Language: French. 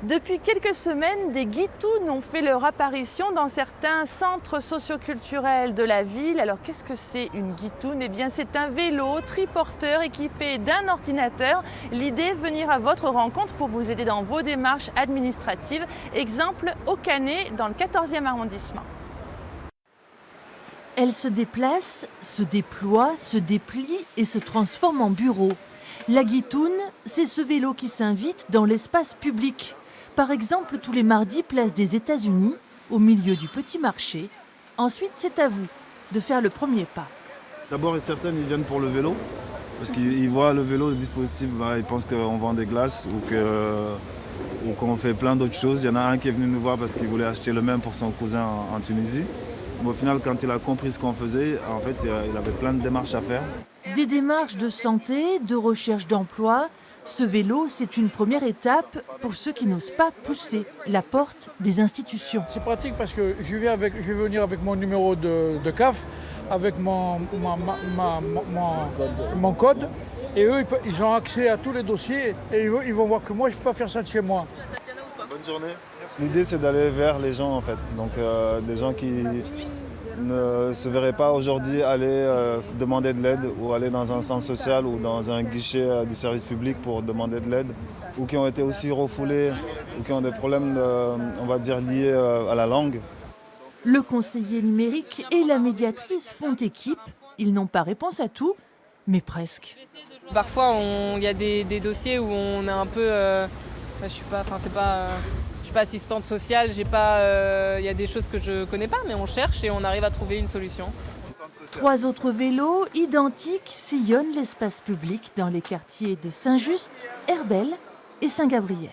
Depuis quelques semaines, des guitounes ont fait leur apparition dans certains centres socioculturels de la ville. Alors qu'est-ce que c'est une guitoune? Eh bien c'est un vélo triporteur équipé d'un ordinateur. L'idée, venir à votre rencontre pour vous aider dans vos démarches administratives. Exemple au Canet dans le 14e arrondissement. Elle se déplace, se déploie, se déplie et se transforme en bureau. La guitoune, c'est ce vélo qui s'invite dans l'espace public. Par exemple, tous les mardis, place des États-Unis, au milieu du petit marché. Ensuite, c'est à vous de faire le premier pas. D'abord, certaines ils viennent pour le vélo, parce qu'ils voient le vélo, le dispositif, ils pensent qu'on vend des glaces ou qu'on fait plein d'autres choses. Il y en a un qui est venu nous voir parce qu'il voulait acheter le même pour son cousin en Tunisie. Mais au final, quand il a compris ce qu'on faisait, en fait, il avait plein de démarches à faire. Des démarches de santé, de recherche d'emploi. Ce vélo, c'est une première étape pour ceux qui n'osent pas pousser la porte des institutions. C'est pratique parce que je vais venir avec mon numéro de CAF, avec mon code, et eux, ils ont accès à tous les dossiers et ils vont voir que moi, je ne peux pas faire ça de chez moi. Bonne journée. L'idée, c'est d'aller vers les gens, en fait. Donc, des gens qui ne se verraient pas aujourd'hui aller demander de l'aide ou aller dans un centre social ou dans un guichet du service public pour demander de l'aide, ou qui ont été aussi refoulés ou qui ont des problèmes, on va dire, liés à la langue. Le conseiller numérique et la médiatrice font équipe. Ils n'ont pas réponse à tout, mais presque. Parfois, il y a des dossiers où on est un peu... je suis pas assistante sociale, il y a des choses que je connais pas, mais on cherche et on arrive à trouver une solution. 3 autres vélos identiques sillonnent l'espace public dans les quartiers de Saint-Just, Herbel et Saint-Gabriel.